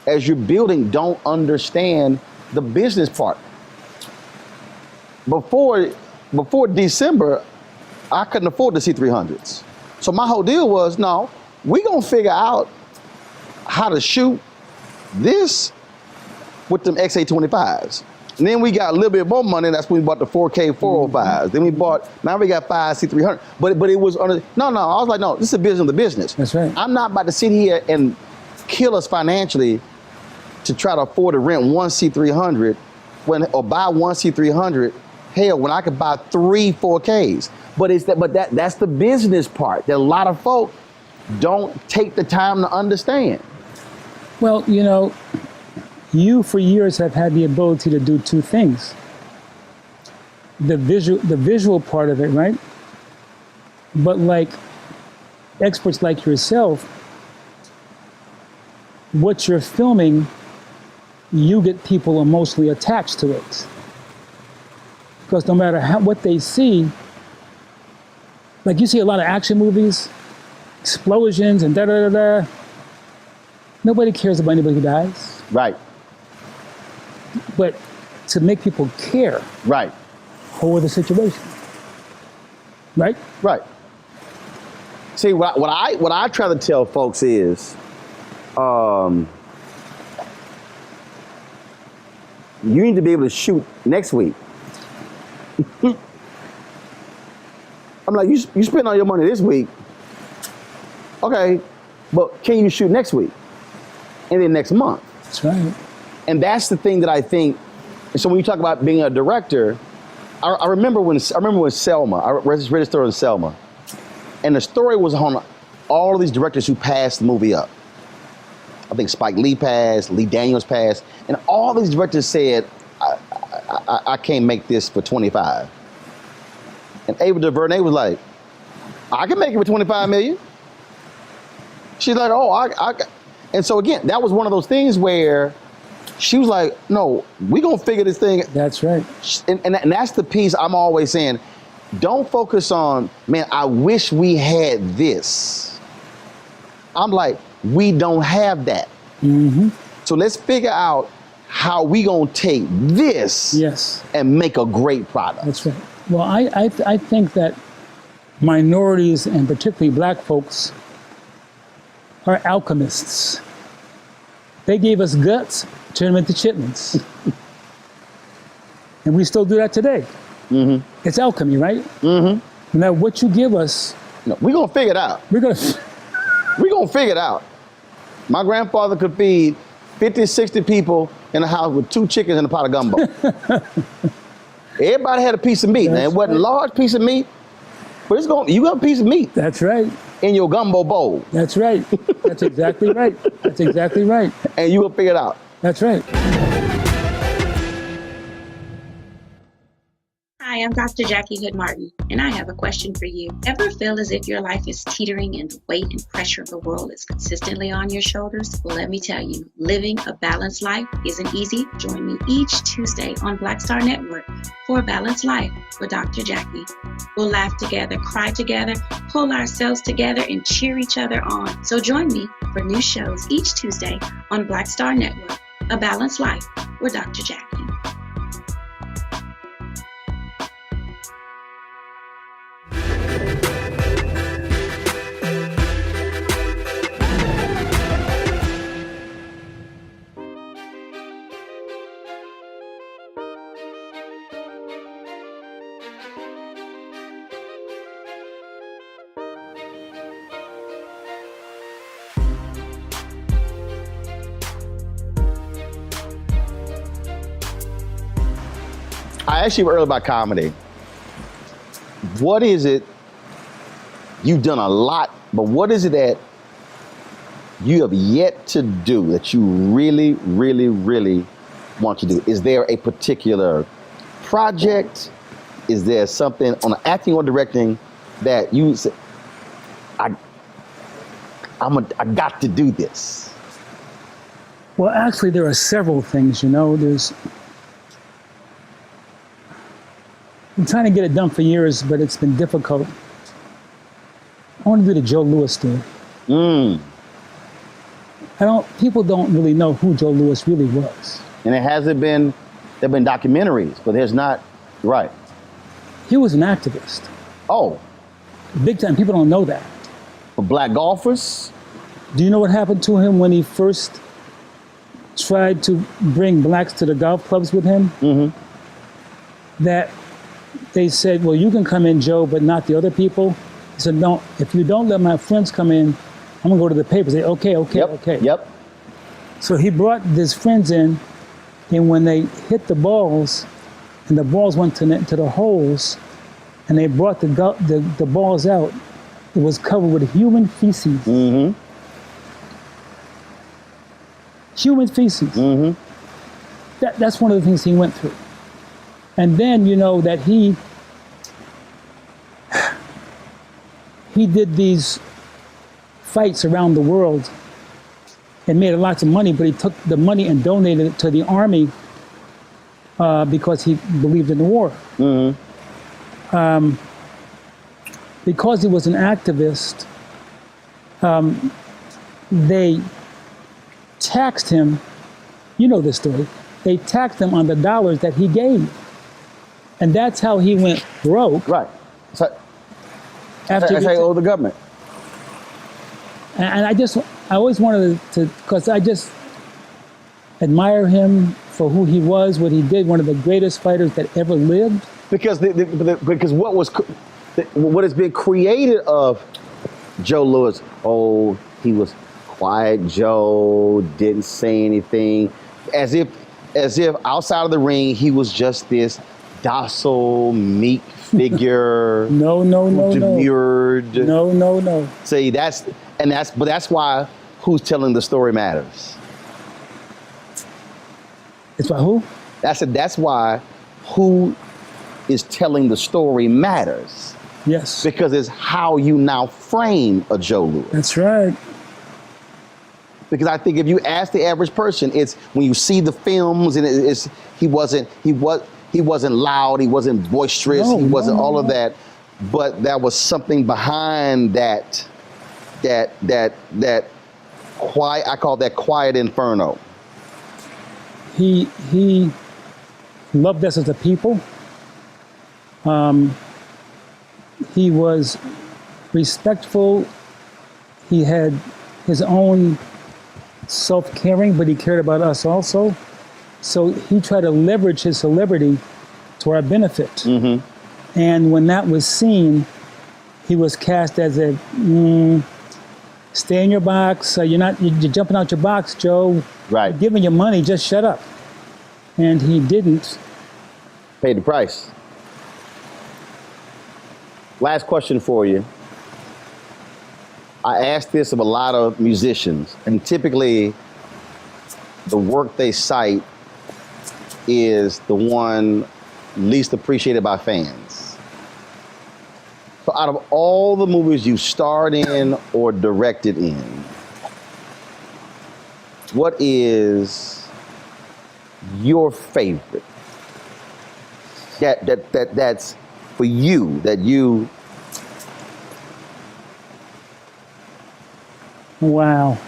as you're building, don't understand the business part. Before December, I couldn't afford the C300s. So my whole deal was, no, we gonna figure out how to shoot this with them XA25s. And then we got a little bit more money. That's when we bought the 4K 405s. Then we bought, now we got 5 C300. But it was on a, no, I was like, no, this is a business of the business. That's right. I'm not about to sit here and kill us financially to try to afford to rent one C300 or buy one C300. Hell, when I could buy 3 4Ks. But that's the business part that a lot of folk don't take the time to understand. Well, you know, you for years have had the ability to do two things. The visual part of it, right? But like experts like yourself, what you're filming, you get people emotionally attached to it. Because no matter what they see, like you see a lot of action movies, explosions and da-da-da-da. Nobody cares about anybody who dies. Right. But to make people care, Right. over the situation. Right? Right. See, what I try to tell folks is, you need to be able to shoot next week. I'm like, you spend all your money this week. Okay, but can you shoot next week? And then next month? That's right. And that's the thing that I think. So when you talk about being a director, I remember when Selma, I read a story on Selma, and the story was on all of these directors who passed the movie up. I think Spike Lee passed, Lee Daniels passed, and all these directors said, I can't make this for 25. And Ava DuVernay was like, I can make it for 25 million. She's like, oh, and so again, that was one of those things where she was like, no, we gonna figure this thing. That's right. And that's the piece I'm always saying, don't focus on, man, I wish we had this. I'm like, we don't have that. Mm-hmm. So let's figure out how we gonna take this and make a great product. That's right. Well, I think that minorities and particularly black folks are alchemists. They gave us guts, turned them into chitlins. And we still do that today. Mm-hmm. It's alchemy, right? Mm-hmm. Now, what you give us... No, we're going to figure it out. We're going to figure it out. My grandfather could feed 50, 60 people in a house with 2 chickens and a pot of gumbo. Everybody had a piece of meat. Now, it wasn't a large piece of meat, but you got a piece of meat. That's right. In your gumbo bowl. That's right. That's exactly right. That's exactly right. And you will figure it out. That's right. Hi, I'm Dr. Jackie Hood Martin, and I have a question for you. Ever feel as if your life is teetering and the weight and pressure of the world is consistently on your shoulders? Well, let me tell you, living a balanced life isn't easy. Join me each Tuesday on Black Star Network for A Balanced Life with Dr. Jackie. We'll laugh together, cry together, pull ourselves together, and cheer each other on. So join me for new shows each Tuesday on Black Star Network, A Balanced Life with Dr. Jackie. asked you earlier about comedy. What is it? You've done a lot, but what is it that you have yet to do that you really, really, really want to do? Is there a particular project? Is there something on the acting or directing that you say, I got to do this? Well, actually, there are several things, you know. I'm trying to get it done for years, but it's been difficult. I want to do the Joe Louis story. People don't really know who Joe Louis really was. And there have been documentaries, but there's not, right. He was an activist. Oh. Big time. People don't know that. For black golfers? Do you know what happened to him when he first tried to bring blacks to the golf clubs with him? Mm-hmm. That they said, well, you can come in, Joe, but not the other people. He said, no, if you don't let my friends come in, I'm gonna go to the paper. Say, okay. Yep. So he brought his friends in, and when they hit the balls, and the balls went to the holes, and they brought the balls out, it was covered with human feces. Mm-hmm. Human feces. Mm-hmm. That's one of the things he went through. And then, you know, that he did these fights around the world and made lots of money, but he took the money and donated it to the army because he believed in the war. Mm-hmm. Because he was an activist, they taxed him, you know this story, they taxed him on the dollars that he gave. And that's how he went broke. Right. So, after that's how you owe the government. And I always wanted to, because I just admire him for who he was, what he did, one of the greatest fighters that ever lived. Because because what has been created of Joe Louis, oh, he was quiet Joe, didn't say anything, as if outside of the ring he was just this docile, meek figure. No. Demurred. No. See, that's why who's telling the story matters. It's by who? That's why who is telling the story matters. Yes. Because it's how you now frame a Joe Louis. That's right. Because I think if you ask the average person, it's when you see the films and he wasn't loud, he wasn't boisterous, he wasn't all of that, but there was something behind that quiet. I call that quiet inferno. He loved us as a people. He was respectful. He had his own self-caring, but he cared about us also. So he tried to leverage his celebrity to our benefit. Mm-hmm. And when that was seen, he was cast as a, stay in your box. You're jumping out your box, Joe. Right. You're giving your money, just shut up. And he didn't. Pay the price. Last question for you. I ask this of a lot of musicians, and typically the work they cite is the one least appreciated by fans. So out of all the movies you starred in or directed in, what is your favorite? That's for you, that you... Wow.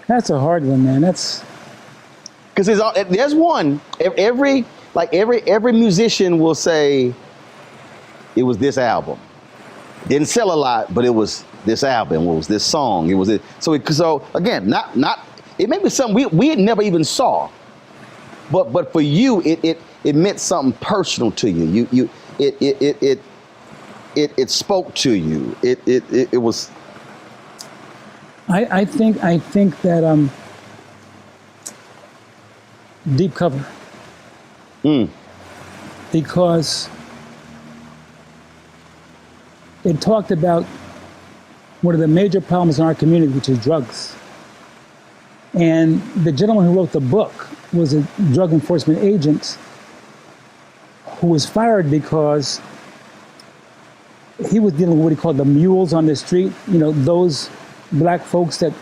That's a hard one, man. That's... Because there's one, every musician will say, it was this album. Didn't sell a lot, but it was this album, it was this song, it was it. So again, not it may be something we had never even saw. But for you, it meant something personal to you. It spoke to you. It was. I think that Deep Cover. Because it talked about one of the major problems in our community, which is drugs. And the gentleman who wrote the book was a drug enforcement agent who was fired because he was dealing with what he called the mules on the street, you know, those black folks that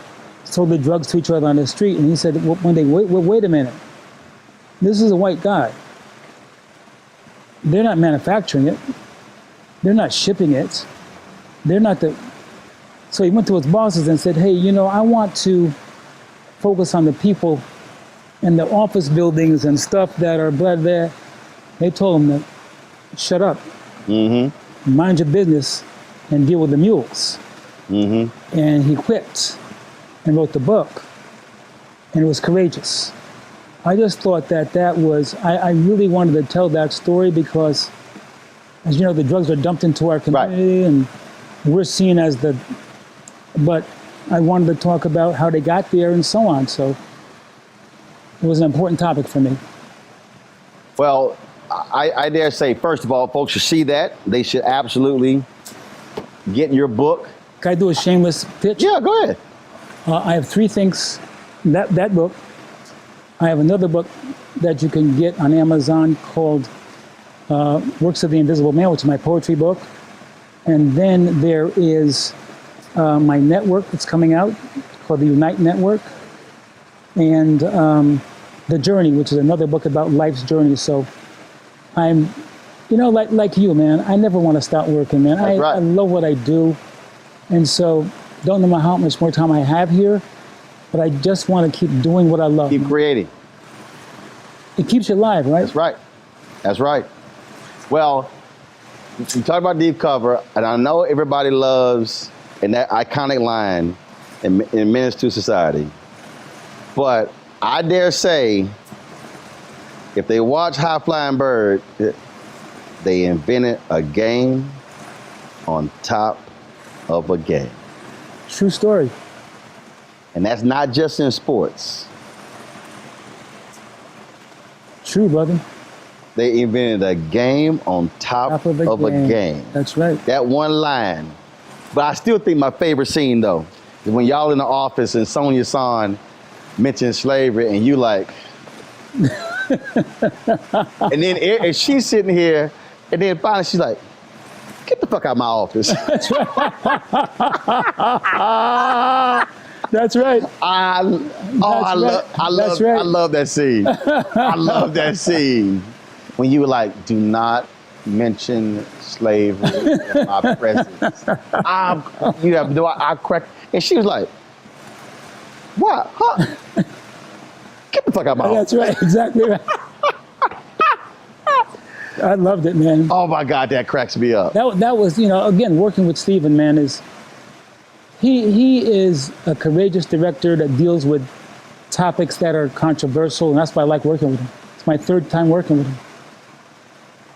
sold the drugs to each other on the street. And he said, well, one day, wait a minute. This is a white guy. They're not manufacturing it. They're not shipping it. They're not the... So he went to his bosses and said, hey, you know, I want to focus on the people in the office buildings and stuff that are blah, blah. They told him to shut up. Mind your business and deal with the mules. And he quit and wrote the book. And it was courageous. I just thought that was, I really wanted to tell that story because, as you know, the drugs are dumped into our community and we're seen as the, but I wanted to talk about how they got there and so on. So it was an important topic for me. Well, I dare say, first of all, folks should see that. They should absolutely get your book. Can I do a shameless pitch? Yeah, go ahead. I have 3 things. That book. I have another book that you can get on Amazon called Works of the Invisible Man, which is my poetry book. And then there is my network that's coming out called the Unite Network. And The Journey, which is another book about life's journey. So I'm, you know, like you, man, I never want to stop working, man. I love what I do. And so don't know how much more time I have here, but I just want to keep doing what I love. Keep creating. It keeps you alive, right? That's right. That's right. Well, you talk about Deep Cover, and I know everybody loves and that iconic line in Menace to Society. But I dare say, if they watch High Flying Bird, they invented a game on top of a game. True story. And that's not just in sports. True, brother. They invented a game on top of a game. That's right. That one line. But I still think my favorite scene, though, is when y'all in the office and Sonia Son mentions slavery and you like... and then and she's sitting here, and then finally she's like, get the fuck out of my office. That's right. That's right. I love that scene. I love that scene. When you were like, do not mention slavery in my presence. I cracked, and she was like, what? Huh? Get the fuck out of my office. That's right, exactly right. I loved it, man. Oh my God, that cracks me up. That was, you know, again, working with Stephen, man, is he is a courageous director that deals with topics that are controversial, and that's why I like working with him. It's my 3rd time working with him.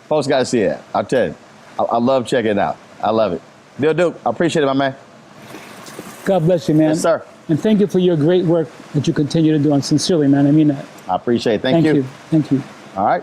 Folks got to see it. I'll tell you. I love checking it out. I love it. Bill Duke, I appreciate it, my man. God bless you, man. Yes, sir. And thank you for your great work that you continue to do. And sincerely, man, I mean that. I appreciate it. Thank you. Thank you. All right.